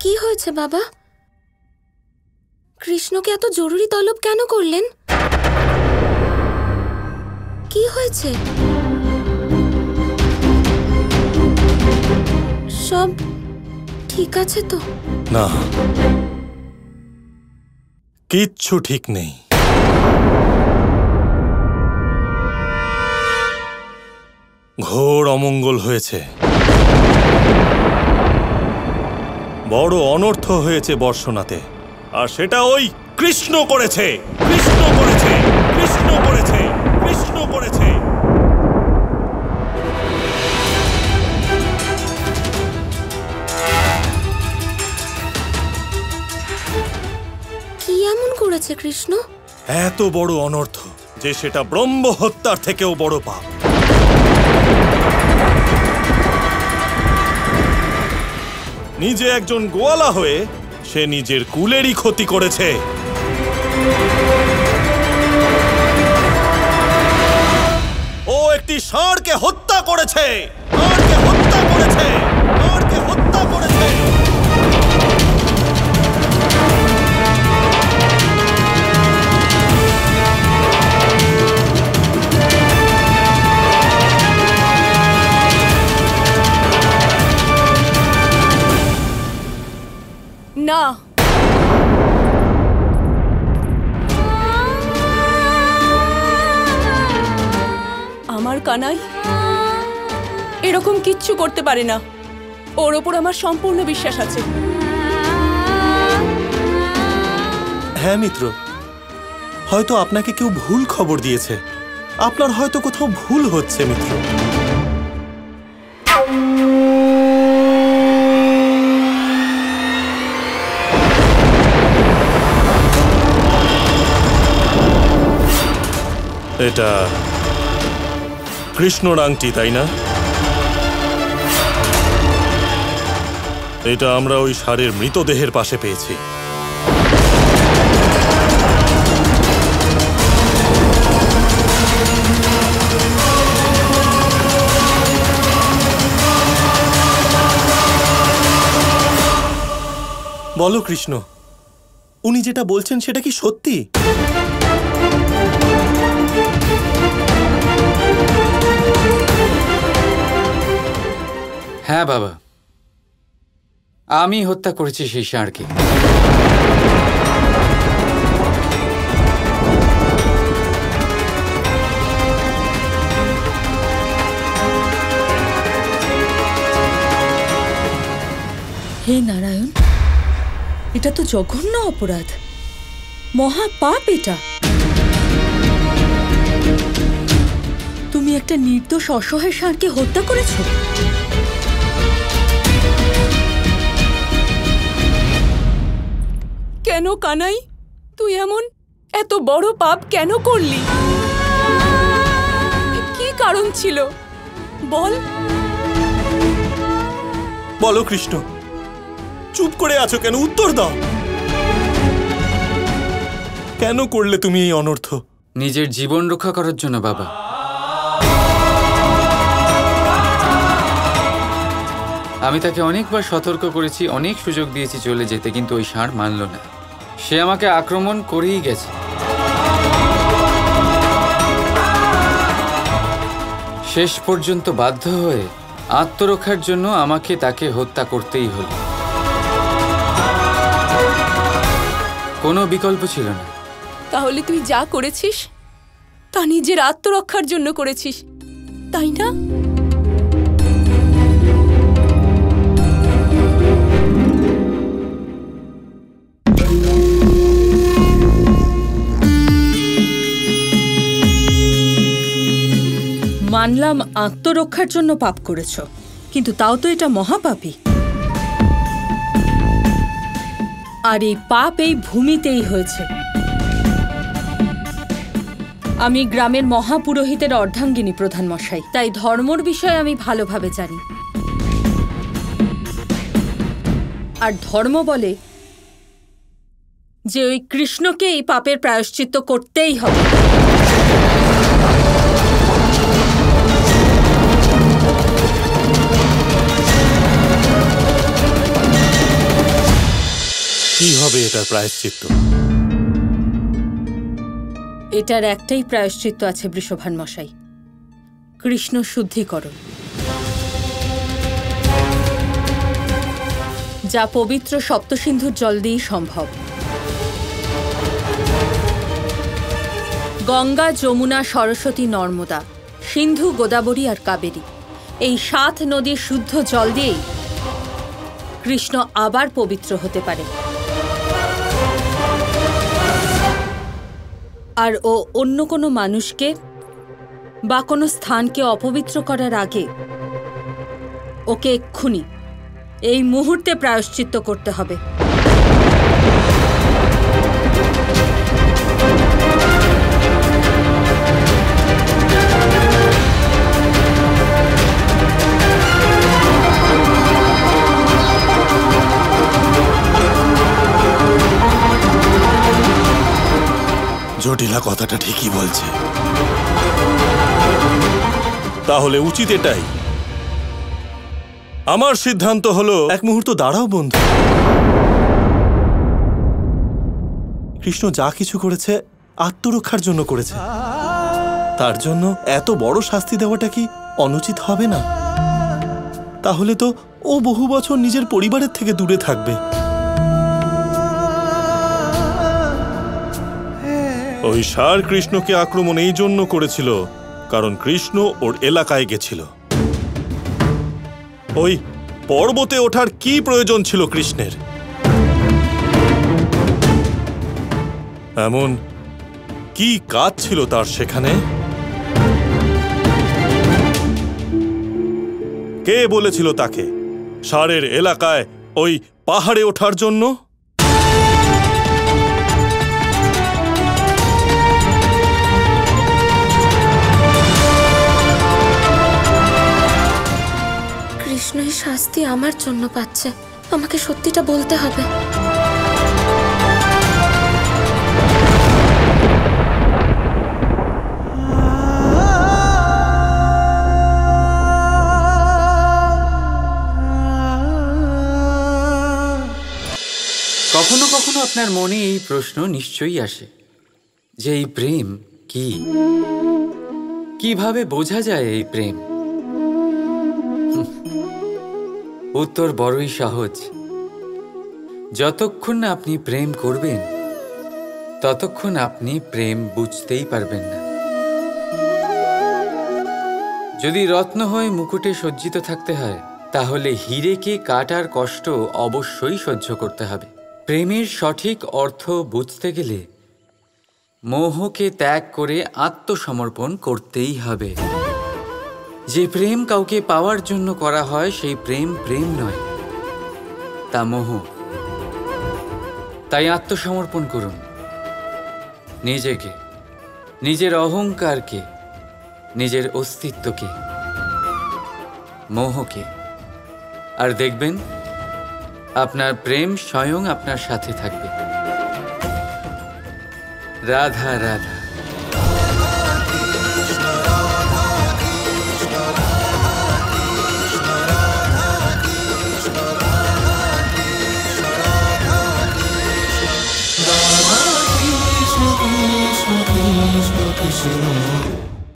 কি হয়েছে বাবা? কৃষ্ণকে এত জরুরি তলব কেন করলেন? কি হয়েছে? সব ঠিক আছে তো? না, কিচ্ছু ঠিক নেই। ঘোর অমঙ্গল হয়েছে, বড় অনর্থ হয়েছে বর্ষনাতে, আর সেটা ওই কৃষ্ণ করেছে। কৃষ্ণ করেছে, কৃষ্ণ করেছে, কৃষ্ণ করেছে। কি এমন করেছে কৃষ্ণ? এত বড় অনর্থ যে সেটা ব্রহ্ম হত্যার থেকেও বড় পাপ। নিজে একজন গোয়ালা হয়ে সে নিজের কুলেরই ক্ষতি করেছে। ও একটি ষাঁড়কে হত্যা করেছে, ষাঁড়কে হত্যা করেছে, ষাঁড়কে হত্যা করেছে। না, আমার কানাই এরকম কিচ্ছু করতে পারে না। ওর ওপর আমার সম্পূর্ণ বিশ্বাস আছে। হ্যাঁ মিত্র, হয়তো আপনাকে কেউ ভুল খবর দিয়েছে। আপনার হয়তো কোথাও ভুল হচ্ছে মিত্র। এটা কৃষ্ণর আংটি, তাই না? এটা আমরা ওই ষাঁড়ের মৃতদেহের পাশে পেয়েছি। বলো কৃষ্ণ, উনি যেটা বলছেন সেটা কি সত্যি? হ্যাঁ বাবা, আমি হত্যা করেছি সেই ষাঁড়কে। হে নারায়ণ, এটা তো জঘন্য অপরাধ, মহাপাপ এটা। তুমি একটা নির্দোষ অসহায় ষাঁড়কে হত্যা করেছো। কেন কানাই, তুই এমন এত বড় পাপ কেন করলি? কি কারণ ছিল বল? বলো কৃষ্ণ, চুপ করে আছো কেন? উত্তর দাও। কেন করলে তুমি এই অনর্থ? নিজের জীবন রক্ষা করার জন্য বাবা। আমি তাকে অনেকবার সতর্ক করেছি, অনেক সুযোগ দিয়েছি চলে যেতে, কিন্তু ওই ষাঁড় মানল না। সে আমাকে আক্রমণ করেই গেছে। শেষ পর্যন্ত বাধ্য হয়ে আত্মরক্ষার জন্য আমাকে তাকে হত্যা করতেই হলো। কোনো বিকল্প ছিল না। তাহলে তুই যা করেছিস তা নিজের আত্মরক্ষার জন্য করেছিস, তাই না? মানলাম আত্মরক্ষার জন্য পাপ করেছ, কিন্তু তাও তো এটা মহাপাপী। আর এই পাপ এই ভূমিতেই হয়েছে। আমি গ্রামের মহাপুরোহিতের অর্ধাঙ্গিনী প্রধান মশাই, তাই ধর্মর বিষয়ে আমি ভালোভাবে জানি। আর ধর্ম বলে যে ওই কৃষ্ণকে এই পাপের প্রায়শ্চিত্ত করতেই হবে। কি হবে এটার প্রায়শ্চিত্ত? এটার একটাই প্রায়শ্চিত্ত আছে বৃষভান মশাই, কৃষ্ণ শুদ্ধিকরণ, যা পবিত্র সপ্তসিন্ধুর জল দিয়েই সম্ভব। গঙ্গা, যমুনা, সরস্বতী, নর্মদা, সিন্ধু, গোদাবরী আর কাবেরী, এই 7 নদীর শুদ্ধ জল দিয়েই কৃষ্ণ আবার পবিত্র হতে পারে। আর ও অন্য কোনো মানুষকে বা কোনো স্থানকে অপবিত্র করার আগে ওকে এক্ষুনি এই মুহূর্তে প্রায়শ্চিত্ত করতে হবে। জটিলা কথাটা ঠিকই বলছে। তাহলে উচিত এটাই। আমার সিদ্ধান্ত হলো, এক মুহূর্ত দাঁড়াও বন্ধু। কৃষ্ণ যা কিছু করেছে আত্মরক্ষার জন্য করেছে, তার জন্য এত বড় শাস্তি দেওয়াটা কি অনুচিত হবে না? তাহলে তো ও বহু বছর নিজের পরিবারের থেকে দূরে থাকবে। ওই ষাঁড় কৃষ্ণকে আক্রমণ এই জন্য করেছিল কারণ কৃষ্ণ ওর এলাকায় গেছিল। ওই পর্বতে ওঠার কি প্রয়োজন ছিল কৃষ্ণের? এমন কি কাজ ছিল তার সেখানে? কে বলেছিল তাকে ষাঁড়ের এলাকায় ওই পাহাড়ে ওঠার জন্য? কৃষ্ণ এই শাস্তি আমার জন্য পাচ্ছে, আমাকে সত্যিটা বলতে হবে। কখনো কখনো আপনার মনে এই প্রশ্ন নিশ্চয়ই আসে যে এই প্রেম কি, কিভাবে বোঝা যায় এই প্রেম? উত্তর বড়ই সহজ। যতক্ষণ না আপনি প্রেম করবেন ততক্ষণ আপনি প্রেম বুঝতেই পারবেন না। যদি রত্ন হয়ে মুকুটে সজ্জিত থাকতে হয়, তাহলে হীরেকে কাটার কষ্ট অবশ্যই সহ্য করতে হবে। প্রেমের সঠিক অর্থ বুঝতে গেলে মোহকে ত্যাগ করে আত্মসমর্পণ করতেই হবে। যে প্রেম কাউকে পাওয়ার জন্য করা হয় সেই প্রেম প্রেম নয়, তা মোহ। তাই আত্মসমর্পণ করুন নিজেকে, নিজের অহংকারকে, নিজের অস্তিত্বকে, মোহকে, আর দেখবেন আপনার প্রেম স্বয়ং আপনার সাথে থাকবে। Radha Radha. Krishna Krishna Krishna Krishna